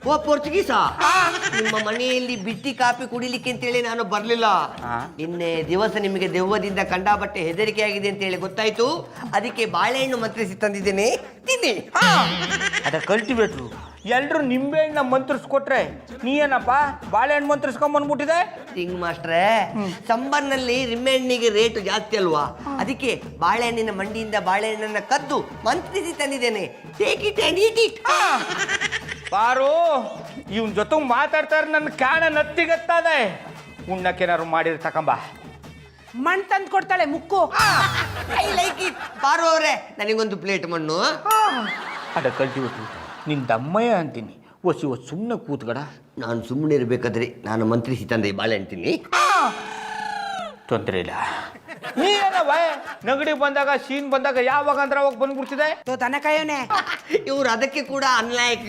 ಓ ಪೋರ್ಚುಗೀಸಾ? ನಿಮ್ಮ ಮನೆಯಲ್ಲಿ ಬಿಟ್ಟಿ ಕಾಫಿ ಕುಡಿಲಿಕ್ಕೆ ಅಂತೇಳಿ ನಾನು ಬರ್ಲಿಲ್ಲ. ನಿನ್ನೆ ದಿವಸ ನಿಮಗೆ ದೆವ್ವದಿಂದ ಕಂಡಾಪಟ್ಟೆ ಹೆದರಿಕೆ ಆಗಿದೆ ಅಂತ ಹೇಳಿ ಗೊತ್ತಾಯ್ತು. ಅದಕ್ಕೆ ಬಾಳೆಹಣ್ಣು ಮಂತ್ರಿಸಿ ತಂದಿದ್ದೇನೆ, ತಿನ್ನಿ. ಅದ ಕಲ್ಟಿವೇಟ್ರು ಎಲ್ರು ನಿಂಬೆಹಣ್ಣ ಮಂತ್ರಿಸ್ಕೊಟ್ರೆ ನೀ ಏನಪ್ಪ ಬಾಳೆಹಣ್ಣು ಮಂತ್ರಿಸ್ಕೊಂಬಂದ್ಬಿಟ್ಟಿದೆ. ತಿಂಗ್ ಮಾಸ್ಟ್ರೇ, ಸಂಬರ್ನಲ್ಲಿ ನಿಂಬೆಹಣ್ಣಿಗೆ ರೇಟ್ ಜಾಸ್ತಿ ಅಲ್ವಾ, ಅದಕ್ಕೆ ಬಾಳೆಹಣ್ಣಿನ ಮಂಡಿಯಿಂದ ಬಾಳೆಹಣ್ಣನ್ನ ಕದ್ದು ಮಂತ್ರಿಸಿ ತಂದಿದ್ದೇನೆ. Take it and eat it. ಬಾರು ಇವನ್ ಜೊತೆ ಮಾತಾಡ್ತಾರೆ, ನನ್ನ ಕಾಣ ನತ್ತಿಗತ್ತದೆ. ಉಣ್ಣಕ್ಕೇನಾರು ಮಾಡಿರ್ ತಕೊಂಬ. ಮಣ್ಣು ತಂದು ಕೊಡ್ತಾಳೆ ಮುಕ್ಕು. I like it. ಬಾರು ಅವರೇ, ನನಗೊಂದು ಪ್ಲೇಟ್ ಮಣ್ಣು. ಅದ ಕಲ್ಟಿವೇಟ್ರು ನಿನ್ ದಮ್ಮಯ್ಯ ಅಂತೀನಿ. ಒಸಿ ಸುಮ್ಮನೆ ಕೂತ್ಗಡ. ನಾನು ಸುಮ್ಮನೆ ಇರ್ಬೇಕಾದ್ರೆ ನಾನು ಮಂತ್ರಿಸಿ ತಂದೆ ಬಾಳೆಹಣ್ಣು ತಿನ್ನಿ. ತೊಂದರೆ ಇಲ್ಲ. ನೀ ಏನವ ನಗಡಿ ಬಂದಾಗ ಸೀನ್ ಬಂದಾಗ ಯಾವಾಗ ಅಂದ್ರೆ ಅವಾಗ ಬಂದ್ಬಿಡ್ತಿದೆ. ದನ ಕಾಯೋನೆ. ಇವ್ರು ಅದಕ್ಕೆ ಕೂಡ ಅನ್ಲಾಯಕ್.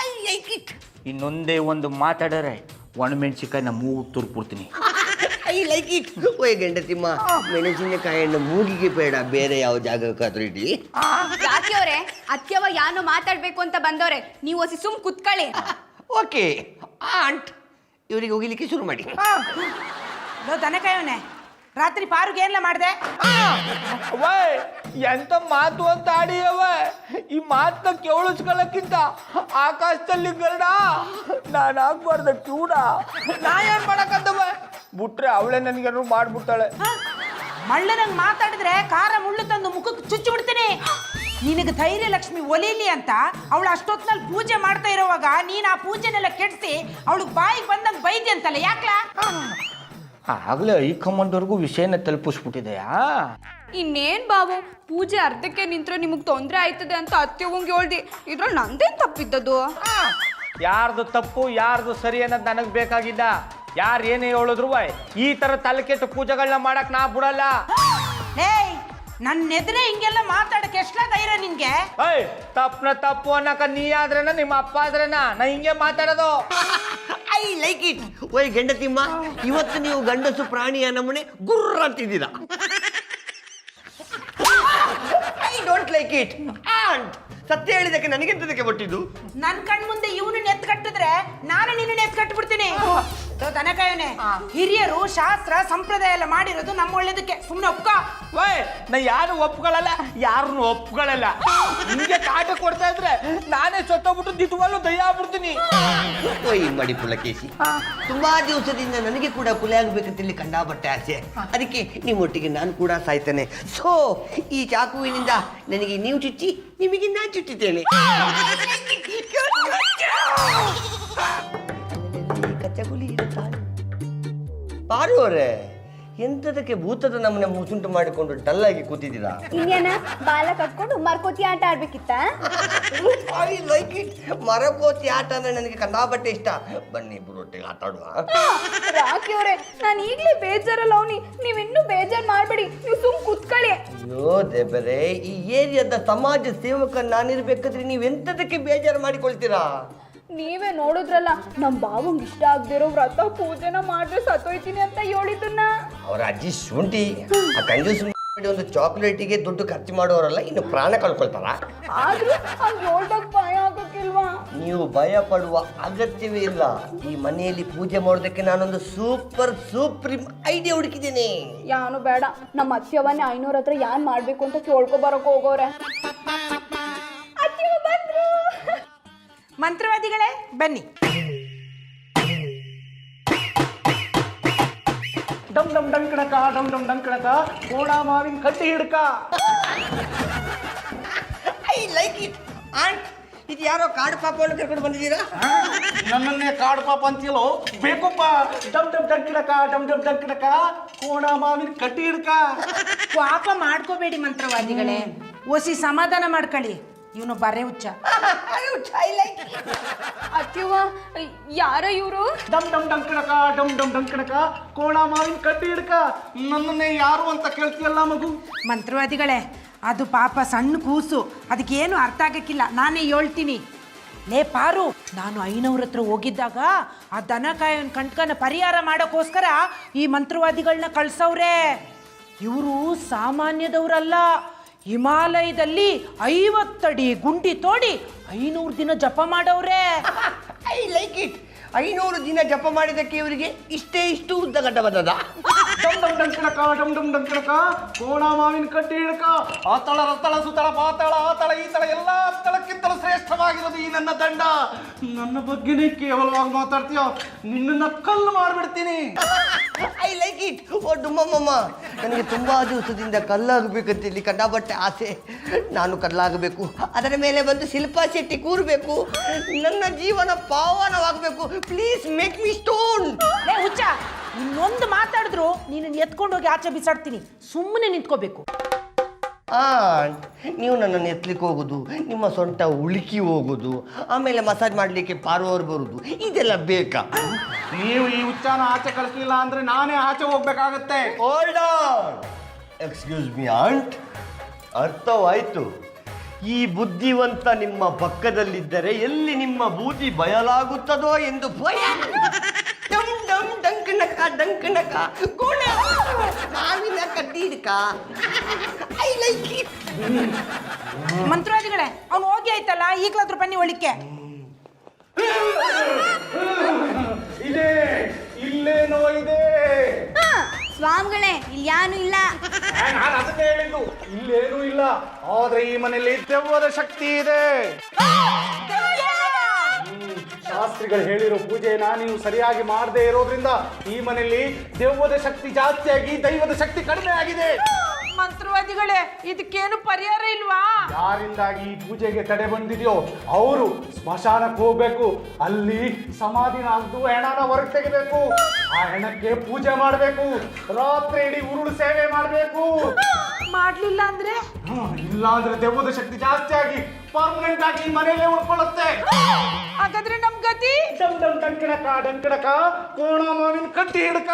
I like it. ಇನ್ನೊಂದೇ ಒಂದು ಮಾತಾಡರೆ ಒಣಮೆಣ್ಸಿಕಾಯಿ ನಮ್ಮ ಮೂಗು ತುರ್ಬಿಡ್ತೀನಿ. I like it. ಓಯ್ ಗಂಡತಿಮ್ಮ, ಮೆಣಸಿನಕಾಯಿಯನ್ನು ಮೂಗಿಗೆ ಬೇಡ, ಬೇರೆ ಯಾವ ಜಾಗಕ್ಕಾದ್ರೂ ಇಡಿ. ಯಾಕೆ ಅವ್ರೆ ಅತ್ಯವ ಯಾನೋ ಮಾತಾಡ್ಬೇಕು ಅಂತ ಬಂದವ್ರೆ, ನೀವು ಹೊಸಿ ಸುಮ್ ಕುತ್ಕೊಳ್ಳಿ. ಓಕೆ ಆಂಟ್, ಇವರಿಗೆ ಹೋಗಿಲಿಕ್ಕೆ ಶುರು ಮಾಡಿ. ದನ ಕಾಯೋನೆ. ರಾತ್ರಿ ಪಾರುಗೆ ಏನೆಲ್ಲ ಮಾಡಿದೆ? ಅವಯ್ ಎಂತ ಮಾತು ಅಂತ ಆಡಿಯವ. ಈ ಮಾತನ್ನ ಕೇಳಿಸ್ಕೊಳ್ಳಕ್ಕಿಂತ ಆಕಾಶದಲ್ಲಿ ಗರುಡ, ನಾನು ಆಗ್ಬಾರ್ದ ಚೂಡ. ನಾ ಏನ್ ಮಾಡಕ್ಕಂತವ ಬಿಟ್ರೆ ಅವಳೇ ನನ್ಗೇನು ಮಾಡ್ಬಿಡ್ತಾಳೆ. ಮಳ್ಳನಂಗ್ ಮಾತಾಡಿದ್ರೆ ಖಾರ ಮುಳ್ಳು ತಂದು ಮುಖಕ್ಕೆ ಚುಚ್ಚು ಬಿಡ್ತೀನಿ. ನಿನಗೆ ಧೈರ್ಯ ಲಕ್ಷ್ಮಿ ಒಲಿಲಿ ಅಂತ ಅವಳು ಅಷ್ಟೊತ್ತಿನಲ್ಲಿ ಪೂಜೆ ಮಾಡ್ತಾ ಇರೋವಾಗ ನೀನ್ ಆ ಪೂಜೆನೆಲ್ಲ ಕೆಡಿಸಿ ಅವಳಿಗೆ ಬಾಯಿಗೆ ಬಂದಂಗೆ ಬೈದಿ ಅಂತಲ್ಲ, ಯಾಕ್ಲಾ? ಆಗ್ಲೇ ಹೈಕಮಾಂಡ್ವರೆಗೂ ವಿಷಯನ ತಲುಪಿಸ್ಬಿಟ್ಟಿದೆಯಾ? ಇನ್ನೇನ್ ಬಾಬು, ಪೂಜೆ ಅರ್ಧಕ್ಕೆ ನಿಂತ್ರೆ ನಿಮಗ್ ತೊಂದ್ರೆ ಆಯ್ತದೆ ಅಂತ ಅತ್ತೆವಂಗೆ ಹೇಳ್ದಿ. ಇದ್ರಲ್ಲಿ ನಂದೇನ್ ತಪ್ಪಿದ್ದದು? ಯಾರ್ದು ತಪ್ಪು ಯಾರ್ದು ಸರಿ ಅನ್ನೋದು ನನಗೆ ಬೇಕಾಗಿದ್ದ. ಯಾರು ಏನೇ ಹೇಳಿದ್ರು ಈ ತರ ತಲೆಕೆಟ್ಟು ಪೂಜೆಗಳನ್ನ ಮಾಡಕ್ ನಾ ಬಿಡಲ್ಲ. ಏಯ್, ನನ್ನ ಎದುರೇ ಹಿಂಗೆಲ್ಲ ಮಾತಾಡಕ್ಕೆ ಎಷ್ಟಲ ಧೈರ್ಯ ನಿನ್ಗೆ? ಏಯ್, ತಪ್ಪನ ತಪ್ಪು ಅನ್ನಕ ನೀ ಆದ್ರೇನ ನಿಮ್ಮ ಅಪ್ಪ ಆದ್ರೇನ ನಾ ಹಿಂಗೆ ಮಾತಾಡೋದು. I like it. ಓಯ್ ಗಂಡತಿಮ್ಮ, ಇವತ್ತು ನೀವು ಗಂಡಸು ಪ್ರಾಣಿಯ ನಮ್ಮನೆ ಗುರ್ರ ಅಂತಿದ್ದೀರಾ. I don't like it. Aunt, ಸತ್ಯ ಹೇಳಿದಕ್ಕೆ ನನಗೆಂತದಕ್ಕೆ ಬಟ್ಟಿದ್ದು? ನನ್ ಕಣ್ ಮುಂದೆ ಇವನು ನೆತ್ ಕಟ್ಟಿದ್ರೆ ನಾನು ನಿನ್ನ ನೆತ್ ಕಟ್ಬಿಡ್ತೀನಿ. ದನ ಕಾಯೋನೆ, ಹಿರಿಯರು ಶಾಸ್ತ್ರ ಸಂಪ್ರದಾಯ ಎಲ್ಲ ಮಾಡಿರೋದು ನಮ್ಮ ಒಳ್ಳೇದಕ್ಕೆ. ಸುಮ್ಮನೆ ಒಪ್ಕೋ. ನಾ ಯಾರು ಒಪ್ಕೊಳ್ಳಲ್ಲ, ಯಾರನ್ನು ಒಪ್ಕೊಳ್ಳಲ್ಲ. ನಿಂಗೆ ಕಾಟ ಕೊಡ್ತಾ ಇದ್ರೆ ನಾನೇ ಸತ್ತೋಗ್ಬಿಟ್ಟು ದಿಟ್ವಲ್ಲೂ ದಯ ಆಗ್ಬಿಡ್ತೀನಿ. ಓಯ್ ಮಡಿ ಪುಲಕೇಶಿ, ತುಂಬಾ ದಿವಸದಿಂದ ನನಗೆ ಕೂಡ ಕುಲೆ ಆಗ್ಬೇಕಂತೇಳಿ ಕಂಡಾಪಟ್ಟೆ ಆಸೆ. ಅದಕ್ಕೆ ನಿಮ್ಮೊಟ್ಟಿಗೆ ನಾನು ಕೂಡ ಸಾಯ್ತೇನೆ. ಸೊ ಈ ಚಾಕುವಿನಿಂದ ನನಗೆ ನೀವು ಚುಚ್ಚಿ, ನಿಮಗೆ ನಾನು ಚುಚ್ಚುತ್ತೇನೆ. ಪಾರು ಅವರೇ, ಎಂತದಕ್ಕೆ ಭೂತದ ನಮ್ಮನೆ ಮುಸುಂಟು ಮಾಡಿಕೊಂಡು ಡಲ್ ಆಗಿ ಕೂತಿದ್ದೀರಾ? ಇನ್ನೇನ ಬಾಲ ಕಟ್ಕೊಂಡು ಮರ್ಕೋತಿ ಆಟ ಆಡ್ಬೇಕಿತ್ತ? I like it. ಮರಕೋತಿ ಆಟ ಅಂದ್ರೆ ನನಗೆ ಕಂಡಾಪಟ್ಟೆ ಇಷ್ಟ. ಬನ್ನಿ ಇಬ್ರು ಒಟ್ಟಿಗೆ ಆಟ ಆಡುವ. ರಾಕಿ ಅವ್ರೆ, ನಾನು ಈಗ್ಲೇ ಬೇಜಾರಲ್ಲ ಅವನಿ, ನೀವಿನ್ನೂ ಬೇಜಾರ್ ಮಾಡ್ಬೇಡಿ, ನೀವು ಸುಮ್ ಕುತ್ಕೊಳ್ಳಿ. ಅಯ್ಯೋ ದೇವರೇ, ಈ ಏರಿಯಾದ ಸಮಾಜ ಸೇವಕ ನಾನಿರ್ಬೇಕಾದ್ರೆ ನೀವೆಂತದಕ್ಕೆ ಬೇಜಾರು ಮಾಡಿಕೊಳ್ತೀರಾ? ನೀವೇ ನೋಡಿದ್ರಲ್ಲ, ನಮ್ ಬಾವಂಗ್ ಇಷ್ಟ ಆಗದಿರೋ ವ್ರತ ಪೂಜೆನ ಮಾಡಿದ್ರೆ ಸತ್ತೋಯ್ತೀನಿ ಅಂತ ಹೇಳಿದ್ದನ್ನ. ಅವರ ಅಜ್ಜಿ ಶುಂಠಿ ಆ ಕಂಜೂಸ್ ಒಂದು ಚಾಕ್ಲೇಟಿಗೆ ದುಡ್ಡು ಖರ್ಚು ಮಾಡೋರಲ್ಲ, ಇನ್ನು ಪ್ರಾಣ ಕಳ್ಕೊಳ್ತಾರ. ಆದ್ರೂ ಹಂಗ ಹೇಳ್ದಾಗ ಭಯ ಆಗಕ್ಕಿಲ್ವಾ? ನೀವು ಭಯ ಪಡುವ ಅಗತ್ಯವೇ ಇಲ್ಲ. ಈ ಮನೆಯಲ್ಲಿ ಪೂಜೆ ಮಾಡೋದಕ್ಕೆ ನಾನೊಂದು ಸೂಪ್ರೀಮ್ ಐಡಿಯಾ ಹುಡುಕಿದ್ದೇನೆ. ಯಾನು ಬೇಡ, ನಮ್ಮ ಅತ್ಯವನ್ನೇ 500 ಹತ್ರ ಯಾನ್ ಮಾಡ್ಬೇಕು ಅಂತ ಕೇಳ್ಕೊ ಬರಕ್ ಹೋಗೋರೆ. ಅತ್ತೆವ ಬಂದ್ರು. ಮಂತ್ರವಾದಿಗಳೇ ಬನ್ನಿ. ಡಮ್ ಡಮ್ ಡಂಕಣಕ ಡಮ್ ಡಮ್ ಡಂಕಣಕ ಕೋಣ ಮಾವಿನ ಕಟ್ಟಿ ಹಿಡ್ಕ. I like it. ಆಂಟ್, ಇದು ಯಾರೋ ಕಾಡು ಪಾಪವನ್ನು ಕರ್ಕೊಂಡು ಬಂದಿದ್ದೀರಾ? ನನ್ನನ್ನೇ ಕಾಡು ಪಾಪ ಅಂತೀಲೋ? ಬೇಕಪ್ಪ. ಡಮ್ ಡಮ್ ಡಂಕಣಕ ಡಮ್ ಡಮ್ ಡಂಕಣಕ ಕೋಣ ಮಾವಿನ ಕಟ್ಟಿ ಹಿಡ್ಕ. ಪಾಪ ಮಾಡ್ಕೋಬೇಡಿ ಮಂತ್ರವಾದಿಗಳೇ, ಓಸಿ ಸಮಾಧಾನ ಮಾಡ್ಕೊಳ್ಳಿ. ಇವನು ಬರೇ ಹುಚ್ಚ. ಅತ್ತೆವ, ಯಾರ ಇವರು? ಡಮ್ ಡಮ್ ಡಂಕಣಕ ಡಮ್ ಡಮ್ ಡಂಕಣಕ ಕೋಣ ಮಾವಿನ ಕಟ್ಟಿ ಹಿಡ್ಕ. ನನ್ನನ್ನೇ ಯಾರು ಅಂತ ಕೇಳ್ತೀಯಲ್ಲ ಮಗು? ಮಂತ್ರವಾದಿಗಳೇ, ಅದು ಪಾಪ ಸಣ್ಣ ಕೂಸು, ಅದಕ್ಕೇನು ಅರ್ಥ ಆಗಕ್ಕಿಲ್ಲ, ನಾನೇ ಹೇಳ್ತೀನಿ. ಲೇ ಪಾರು, ನಾನು 500 ಹತ್ರ ಹೋಗಿದ್ದಾಗ ಆ ದನ ಕಾಯೋನ್ ಕಂಟ್ಕನ ಪರಿಹಾರ ಮಾಡೋಕ್ಕೋಸ್ಕರ ಈ ಮಂತ್ರವಾದಿಗಳನ್ನ ಕಳ್ಸವ್ರೆ. ಇವರು ಸಾಮಾನ್ಯದವ್ರಲ್ಲ, ಹಿಮಾಲಯದಲ್ಲಿ 50 ಅಡಿ ಗುಂಡಿ ತೋಡಿ 500 ದಿನ ಜಪ ಮಾಡವ್ರೆ. I like it. 500 ದಿನ ಜಪ ಮಾಡಿದಕ್ಕೆ ಇವರಿಗೆ ಇಷ್ಟು ಉದ್ದ ಗಡ್ಡ ಬಂದದ. ಡಮ್ ಡಮ್ ಡಂಕಣಕ ಡಮ್ ಡಮ್ ಡಂಕಣಕ ಕೋಣ ಮಾವಿನ ಕಡ್ಡಿ ಹಿಡ್ಕ ಆತಳ ರತಳ ಸುತಳ ಪಾತಳ ಆತಳ ಈ ತಳ ಎಲ್ಲ ತಳಕ್ಕಿಂತಲೂ ಶ್ರೇಷ್ಠವಾಗಿರೋದು ಈ ನನ್ನ ದಂಡ. ನನ್ನ ಬಗ್ಗೆನೇ ಕೇವಲವಾಗಿ ಮಾತಾಡ್ತೀಯೋ, ನಿನ್ನನ್ನ ಕಲ್ಲು ಮಾಡ್ಬಿಡ್ತೀನಿ. I like it. ಓ ಡುಮ್ಮಮ್ಮ, ನನಗೆ ತುಂಬಾ ದಿವಸದಿಂದ ಕಲ್ಲಾಗಬೇಕಂತ ಇಲ್ಲಿ ಕಂಡಾಪಟ್ಟೆ ಆಸೆ. ನಾನು ಕಲ್ಲಾಗಬೇಕು, ಅದರ ಮೇಲೆ ಬಂದು ಶಿಲ್ಪಾ ಶೆಟ್ಟಿ ಕೂರಬೇಕು, ನನ್ನ ಜೀವನ ಪಾವನವಾಗಬೇಕು. Please make me stone. ಲೇ ಹುಚ್ಚ, ಇನ್ನೊಂದು ಮಾತಾಡಿದ್ರು ನೀನು ಎತ್ಕೊಂಡು ಹೋಗಿ ಆಚೆ ಬಿಸಾಡ್ತೀನಿ. ಸುಮ್ಮನೆ ನಿಂತ್ಕೋಬೇಕು. ನೀವು ನನ್ನನ್ನು ಎತ್ತಲಿಕ್ಕೆ ಹೋಗೋದು, ನಿಮ್ಮ ಸೊಂಟ ಉಳುಕಿ ಹೋಗೋದು, ಆಮೇಲೆ ಮಸಾಜ್ ಮಾಡಲಿಕ್ಕೆ ಪಾರುವವರು ಬರುದು, ಇದೆಲ್ಲ ಬೇಕಾ? ನೀವು ಈ ಹುಚ್ಚಾನ ಆಚೆ ಕಳಿಸ್ಲಿಲ್ಲ ಅಂದ್ರೆ ನಾನೇ ಆಚೆ ಹೋಗ್ಬೇಕಾಗತ್ತೆ. Hold on. Excuse me aunt, ಅರ್ಥವಾಯ್ತು. ಈ ಬುದ್ಧಿವಂತ ನಿಮ್ಮ ಪಕ್ಕದಲ್ಲಿದ್ದರೆ ಎಲ್ಲಿ ನಿಮ್ಮ ಬೂದಿ ಬಯಲಾಗುತ್ತದೋ ಎಂದು ಭಯ. ಡಮ್ ಡಮ್ ಡಂಕನಕ ಡಂಕನಕ ಕೋಣ ಮಾವಿನ ಕಡ್ಡಿ ಹಿಡ್ಕ. I like it. ಮಂತ್ರವಾದಿಗಳೇ, ಅವ್ನು ಹೋಗಿ ಆಯ್ತಲ್ಲ, ಈಗಲಾದ್ರೂ ಬನ್ನಿ ಒಳಿಕೆ. ಇದೆ, ಇಲ್ಲೇನೋ ಇದೆ. ಸ್ವಾಮಿಗಳೇ, ಇಲ್ಲಿ ಯಾನು ಇಲ್ಲ. ನಾನು ಅದನ್ನೇ ಹೇಳಿದ್ದು, ಇಲ್ಲೇನೂ ಇಲ್ಲ. ಆದ್ರೆ ಈ ಮನೆಯಲ್ಲಿ ದೆವ್ವದ ಶಕ್ತಿ ಇದೆ. ಶಾಸ್ತ್ರಿಗಳು ಹೇಳಿರೋ ಪೂಜೆನ ನೀವು ಸರಿಯಾಗಿ ಮಾಡದೇ ಇರೋದ್ರಿಂದ ಈ ಮನೆಯಲ್ಲಿ ದೆವ್ವದ ಶಕ್ತಿ ಜಾಸ್ತಿಯಾಗಿ ದೈವದ ಶಕ್ತಿ ಕಡಿಮೆ ಆಗಿದೆ. ಮಂತ್ರವಾದಿಗಳೇ, ಇದಕ್ಕೇನು ಪರಿಹಾರ ಇಲ್ವಾ? ಯಾರಿಂದಾಗಿ ಈ ಪೂಜೆಗೆ ತಡೆ ಬಂದಿದೆಯೋ ಅವರು ಸ್ಮಶಾನಕ್ಕೆ ಹೋಗ್ಬೇಕು. ಅಲ್ಲಿ ಸಮಾಧಿನ ಅಗ್ದು ಹೆಣನ ಹೊರಗೆ ತೆಗಿಬೇಕು. ಆ ಹೆಣಕ್ಕೆ ಪೂಜೆ ಮಾಡಬೇಕು. ರಾತ್ರಿ ಇಡೀ ಉರುಳು ಸೇವೆ ಮಾಡಬೇಕು. ಮಾಡ್ಲಿಲ್ಲ ಅಂದ್ರೆ? ಇಲ್ಲ ಅಂದ್ರೆ ದೆವ್ವದ ಶಕ್ತಿ ಜಾಸ್ತಿ ಆಗಿ ಪರ್ಮನೆಂಟ್ ಆಗಿ ಈ ಮನೆಯಲ್ಲೇ ಉಳ್ಕೊಳ್ಳುತ್ತೆ. ಹಾಗಾದ್ರೆ ನಮ್ ಗತಿ? ಡಂಕಣಕ ಡಂಕಣಕ ಕೋಣ ಮಾವಿನ ಕಟ್ಟಿ ಹಿಡ್ಕ.